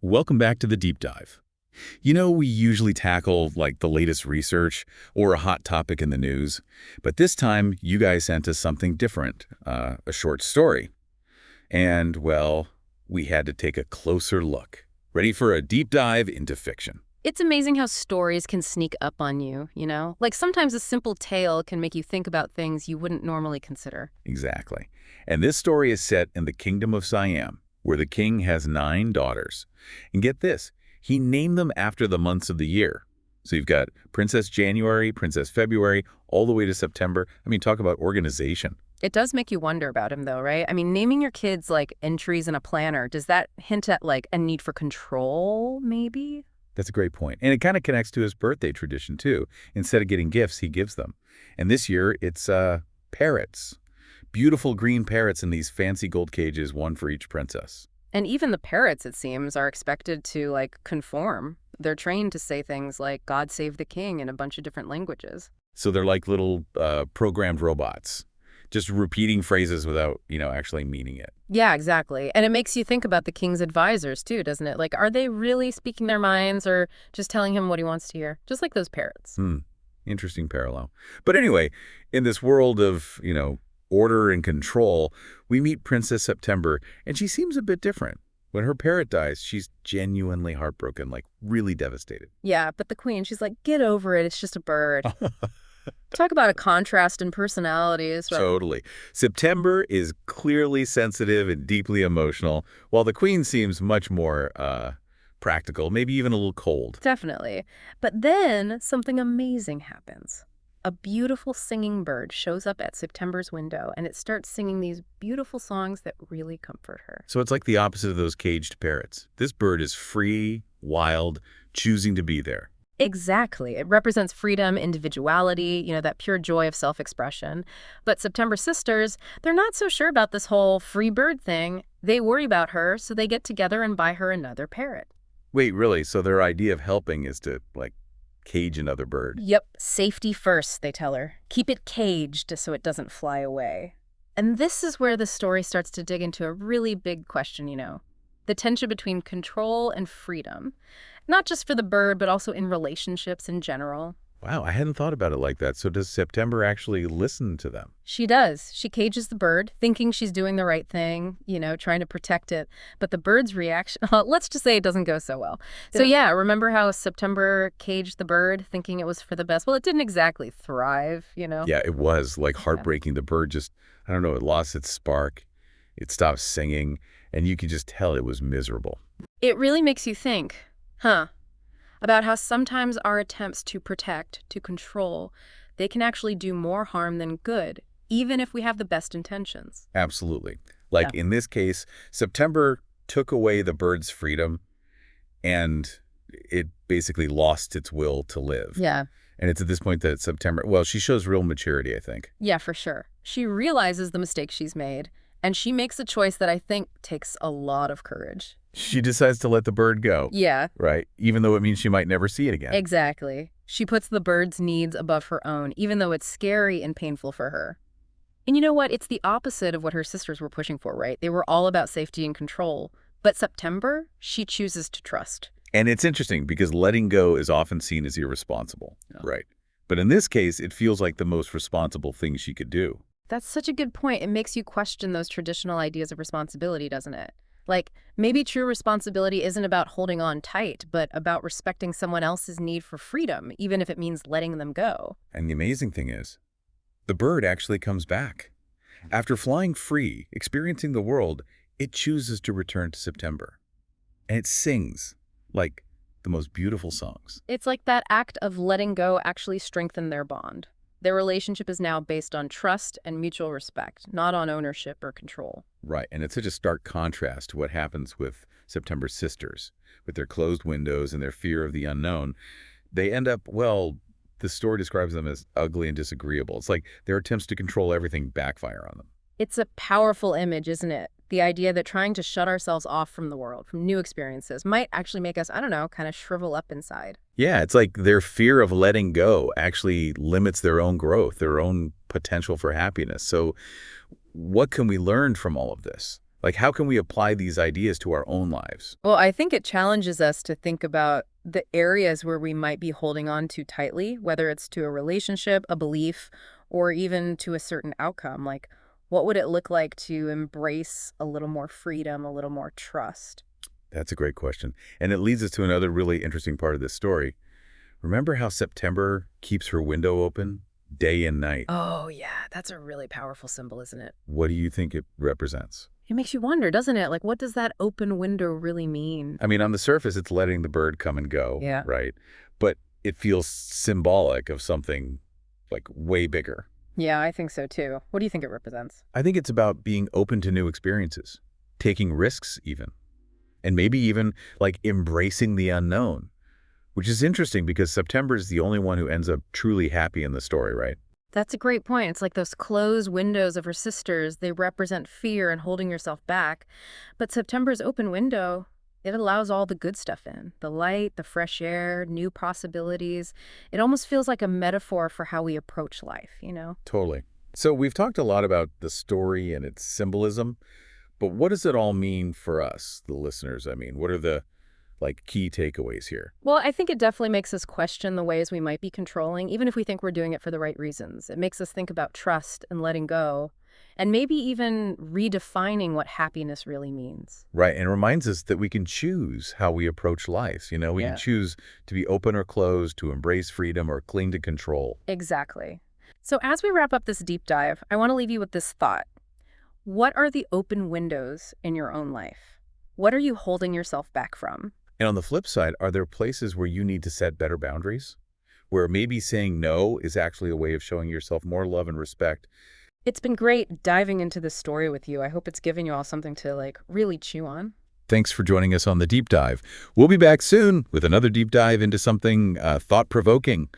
Welcome back to the deep dive. We usually tackle like the latest research or a hot topic in the news, but this time you guys sent us something different, a short story. And, well, we had to take a closer look. Ready for a deep dive into fiction. It's amazing how stories can sneak up on you, Like sometimes a simple tale can make you think about things you wouldn't normally consider. Exactly. And this story is set in the Kingdom of Siam, where the king has 9 daughters. And get this, he named them after the months of the year. So you've got Princess January, Princess February, all the way to September. I mean, talk about organization. It does make you wonder about him, though, right? I mean, naming your kids like entries in a planner, does that hint at like a need for control, maybe? That's a great point. And it kind of connects to his birthday tradition, too. Instead of getting gifts, he gives them. And this year, it's parrots. Beautiful green parrots in these fancy gold cages, one for each princess. And even the parrots, it seems, are expected to like conform. They're trained to say things like God save the king in a bunch of different languages. So they're like little programmed robots, just repeating phrases without, actually meaning it. Yeah, exactly. And it makes you think about the king's advisors, too, doesn't it? Like, are they really speaking their minds or just telling him what he wants to hear? Just like those parrots. Interesting parallel. But anyway, in this world of, order and control, we meet Princess September, and she seems a bit different. When her parrot dies, she's genuinely heartbroken, like really devastated. Yeah, but the queen, she's like, get over it. It's just a bird. Talk about a contrast in personalities. Right? Totally. September is clearly sensitive and deeply emotional, while the queen seems much more practical, maybe even a little cold. Definitely. But then something amazing happens. A beautiful singing bird shows up at September's window, and it starts singing these beautiful songs that really comfort her. So it's like the opposite of those caged parrots. This bird is free, wild, choosing to be there. Exactly. It represents freedom, individuality, that pure joy of self-expression. But September's sisters, they're not so sure about this whole free bird thing. They worry about her, so they get together and buy her another parrot. Wait, really? So their idea of helping is to, cage another bird? Yep. Safety first, they tell her. Keep it caged so it doesn't fly away. And this is where the story starts to dig into a really big question, the tension between control and freedom. Not just for the bird, but also in relationships in general. Wow, I hadn't thought about it like that. So does September actually listen to them? She does. She cages the bird, thinking she's doing the right thing, trying to protect it. But the bird's reaction, let's just say it doesn't go so well. So yeah, remember how September caged the bird, thinking it was for the best? Well, it didn't exactly thrive, Yeah, it was like heartbreaking. The bird just, I don't know, it lost its spark. It stopped singing, and you could just tell it was miserable. It really makes you think, about how sometimes our attempts to protect, to control, they can actually do more harm than good, even if we have the best intentions. Absolutely. Like in this case, September took away the bird's freedom, and it basically lost its will to live. Yeah. And it's at this point that September, well, she shows real maturity, I think. Yeah, for sure. She realizes the mistake she's made, and she makes a choice that I think takes a lot of courage. She decides to let the bird go. Yeah. Right? Even though it means she might never see it again. Exactly. She puts the bird's needs above her own, even though it's scary and painful for her. And you know what? It's the opposite of what her sisters were pushing for, right? They were all about safety and control. But September, she chooses to trust. And it's interesting because letting go is often seen as irresponsible. Yeah. Right. But in this case, it feels like the most responsible thing she could do. That's such a good point. It makes you question those traditional ideas of responsibility, doesn't it? Like, maybe true responsibility isn't about holding on tight, but about respecting someone else's need for freedom, even if it means letting them go. And the amazing thing is, the bird actually comes back. After flying free, experiencing the world, it chooses to return to September. And it sings, like, the most beautiful songs. It's like that act of letting go actually strengthened their bond. Their relationship is now based on trust and mutual respect, not on ownership or control. Right, and it's such a stark contrast to what happens with September's sisters. With their closed windows and their fear of the unknown, they end up, well, the story describes them as ugly and disagreeable. It's like their attempts to control everything backfire on them. It's a powerful image, isn't it? The idea that trying to shut ourselves off from the world, from new experiences, might actually make us, I don't know, kind of shrivel up inside. Yeah, it's like their fear of letting go actually limits their own growth, their own potential for happiness. So what can we learn from all of this? Like, how can we apply these ideas to our own lives? Well, I think it challenges us to think about the areas where we might be holding on too tightly, whether it's to a relationship, a belief, or even to a certain outcome. Like, what would it look like to embrace a little more freedom, a little more trust? That's a great question. And it leads us to another really interesting part of this story. Remember how September keeps her window open day and night? Oh, yeah, that's a really powerful symbol, isn't it? What do you think it represents? It makes you wonder, doesn't it? Like, what does that open window really mean? I mean, on the surface, it's letting the bird come and go, Yeah. right? But it feels symbolic of something like way bigger. Yeah, I think so too. What do you think it represents? I think it's about being open to new experiences, taking risks even, and maybe even like embracing the unknown, which is interesting because September is the only one who ends up truly happy in the story, right? That's a great point. It's like those closed windows of her sisters. They represent fear and holding yourself back. But September's open window, it allows all the good stuff in. The light, the fresh air, new possibilities. It almost feels like a metaphor for how we approach life, you know? Totally. So we've talked a lot about the story and its symbolism, but what does it all mean for us, the listeners? I mean, what are the key takeaways here? Well, I think it definitely makes us question the ways we might be controlling, even if we think we're doing it for the right reasons. It makes us think about trust and letting go, and maybe even redefining what happiness really means. Right, and it reminds us that we can choose how we approach life. We can Yeah. choose to be open or closed, to embrace freedom or cling to control. Exactly. So as we wrap up this deep dive, I want to leave you with this thought. What are the open windows in your own life? What are you holding yourself back from? And on the flip side, are there places where you need to set better boundaries? Where maybe saying no is actually a way of showing yourself more love and respect? It's been great diving into this story with you. I hope it's given you all something to really chew on. Thanks for joining us on the Deep Dive. We'll be back soon with another deep dive into something thought-provoking.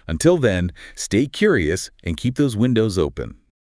Until then, stay curious and keep those windows open.